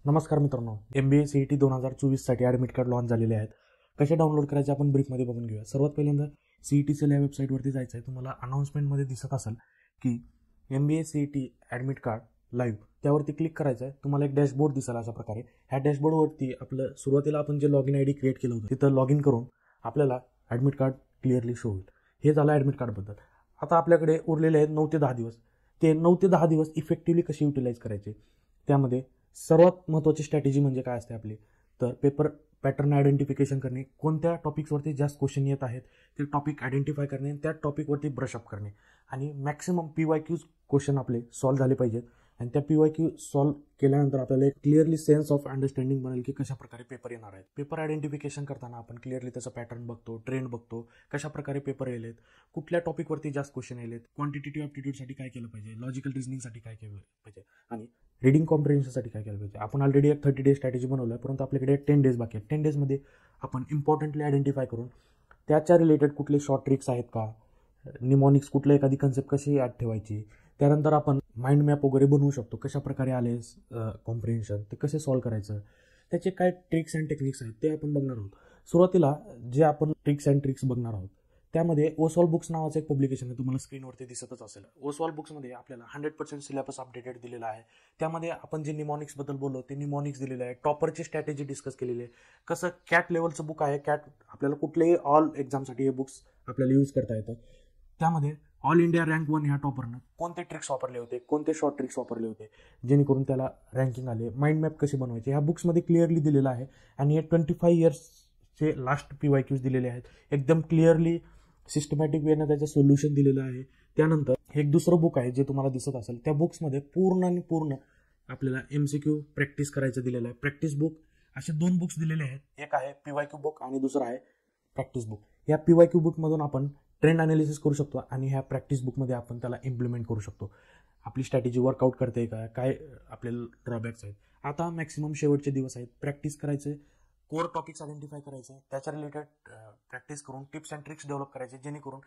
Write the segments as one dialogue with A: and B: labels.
A: नमस्कार मित्रांनो, MBA CET 2024साठी ॲडमिट कार्ड लॉन्च झालेले आहेत. कसे डाउनलोड करायचे आपण ब्रीफमध्ये बघून घेऊया. सर्वात पहिल्यांदा CET सेल या वेबसाईटवरती जायचं आहे. तुम्हाला अनाउन्समेंटमध्ये दिसत असेल की MBA CET admit card live, त्यावरती क्लिक करायचं आहे. तुम्हाला एक डॅशबोर्ड दिसेल अशा प्रकारे. ह्या डॅशबोर्डवरती आपलं सुरुवातीला आपण जे लॉगिन ID क्रिएट केलं होतं तिथं लॉगिन करून आपल्याला ॲडमिट कार्ड क्लिअरली शो होईल. हे झालं ॲडमिट कार्डबद्दल. आता आपल्याकडे उरलेले आहेत 9 ते 10 दिवस. ते 9 ते 10 दिवस इफेक्टिव्हली कसे युटिलाइज करायचे, त्यामध्ये सर्वात महत्त्वाची स्ट्रॅटेजी म्हणजे काय असते आपली, तर पेपर पॅटर्न आयडेंटिफिकेशन करणे. कोणत्या टॉपिक्सवरती जास्त क्वेश्चन येत आहेत ते टॉपिक आयडेंटिफाय करणे, त्या टॉपिकवरती ब्रशअप करणे आणि मॅक्सिमम PYQ क्वेश्चन आपले सॉल्व्ह झाले पाहिजेत. आणि त्या PYQ सॉल्व्ह केल्यानंतर आपल्याला एक क्लिअरली सेन्स ऑफ अंडरस्टँडिंग बनेल की कशा प्रकारे पेपर येणार आहेत. पेपर आयडेंटिफिकेशन करताना आपण क्लिअरली त्याचा पॅटर्न बघतो, ट्रेंड बघतो, कशा प्रकारे पेपर येलेत, कुठल्या टॉपिकवरती जास्त क्वेश्चन येलेत, क्वांटिटेटिव्ह ॲप्टिट्यूडसाठी काय केलं पाहिजे, लॉजिकल रिझनिंगसाठी काय केलं पाहिजे आणि रीडिंग कॉम्प्रिहेन्शनसाठी काय केलं पाहिजे. आपण ऑलरेडी एक 30 डे स्ट्रॅटेजी बनवलं आहे, परंतु आपल्याकडे 10 डेज बाकी आहेत. 10 डेजमध्ये आपण इम्पॉर्टंटली आयडेंटिफाय करून त्याच्या रिलेटेड कुठले शॉर्ट ट्रिक्स आहेत का, निमॉनिक्स कुठलं एखादी कन्सेप्ट कशी याद ठेवायची, त्यानंतर आपण माइंड मॅप वगैरे बनवू शकतो. कशा प्रकारे आले कॉम्प्रिहेन्शन, ते कसे सॉल्व्ह करायचं, त्याचे काय ट्रिक्स अँड टेक्निक्स आहेत ते आपण बघणार आहोत. सुरुवातीला जे आपण ट्रिक्स अँड ट्रिक्स बघणार आहोत त्यामध्ये ओसॉल बुक्स नावाचं एक पब्लिकेशन आहे, तुम्हाला स्क्रीनवरती दिसतच असेल. ओसॉल बुक्समध्ये आपल्याला 100% सिलेबस अपडेटेड दिलेला आहे. त्यामध्ये आपण जे निमॉनिक्सबद्दल बोललो ते निमॉनिक्स दिलेलं आहे, टॉपरची स्ट्रॅटेजी डिस्कस केलेली आहे. कसं कॅट लेवलचं बुक आहे, कॅट आपल्याला कुठलेही ऑल एक्झामसाठी हे बुक्स आपल्याला यूज करता येतं. त्यामध्ये ऑल इंडिया रँक 1 ह्या टॉपरनं कोणते ट्रिक्स वापरले होते, कोणते शॉर्ट ट्रिक्स वापरले होते जेणेकरून त्याला रँकिंग आले, माइंड मॅप कशी बनवायचे, ह्या बुक्समध्ये क्लिअरली दिलेलं आहे. आणि हे 25 इयर्सचे लास्ट PYQs दिलेले आहेत. एकदम क्लिअरली सिस्टमॅटिक वेनं त्याचं सोल्युशन दिलेलं आहे. त्यानंतर हे एक दुसरं बुक आहे जे तुम्हाला दिसत असेल. त्या बुक्समध्ये पूर्ण आणि पूर्ण आपल्याला MCQ प्रॅक्टिस करायचं दिलेलं आहे. प्रॅक्टिस बुक असे 2 बुक्स दिलेले आहेत. एक आहे PYQ बुक आणि दुसरं आहे प्रॅक्टिस बुक. या PYQ बुकमधून आपण ट्रेंड अनालिसिस करू शकतो आणि ह्या प्रॅक्टिस बुकमध्ये आपण त्याला इम्प्लिमेंट करू शकतो. आपली स्ट्रॅटेजी वर्कआउट करते का, काय आपल्याला ड्रॉबॅक्स आहेत. आता मॅक्सिमम शेवटचे दिवस आहेत. प्रॅक्टिस करायचे, कोर टॉपिक्स आयडेंटिफाय करायचे, त्याच्या रिलेटेड प्रॅक्टिस करून टिप्स अँड ट्रिक्स डेव्हलप करायचे जेणेकरून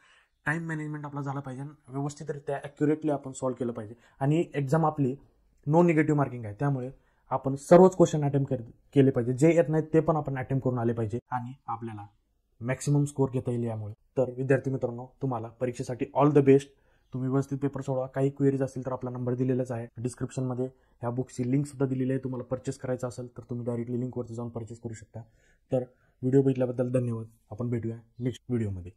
A: टाईम मॅनेजमेंट आपला झाला पाहिजे, व्यवस्थितरित्या ॲक्युरेटली आपण सॉल्व्ह केलं पाहिजे. आणि एक्झाम आपली नो निगेटिव्ह मार्किंग आहे, त्यामुळे आपण सर्वच क्वेश्चन अटेम्प्ट केले पाहिजे. जे येत नाहीत ते पण आपण अटेम्प्ट करून आले पाहिजे आणि आपल्याला मॅक्सिमम स्कोर घेता येईल यामुळे. तर विद्यार्थी मित्रांनो, तुम्हाला परीक्षेसाठी ऑल द बेस्ट. तुम्ही व्यवस्थित पेपर सोडवा. काही क्वेरीज असतील तर आपला नंबर दिलेलाच आहे. डिस्क्रिप्शनमध्ये ह्या बुकची लिंक सुद्धा दिलेली आहे. तुम्हाला परचेस करायचं असेल तर तुम्ही डायरेक्टली लिंकवरती जाऊन परचेस करू शकता. तर व्हिडिओ बघितल्याबद्दल धन्यवाद. आपण भेटूया नेक्स्ट व्हिडिओमध्ये.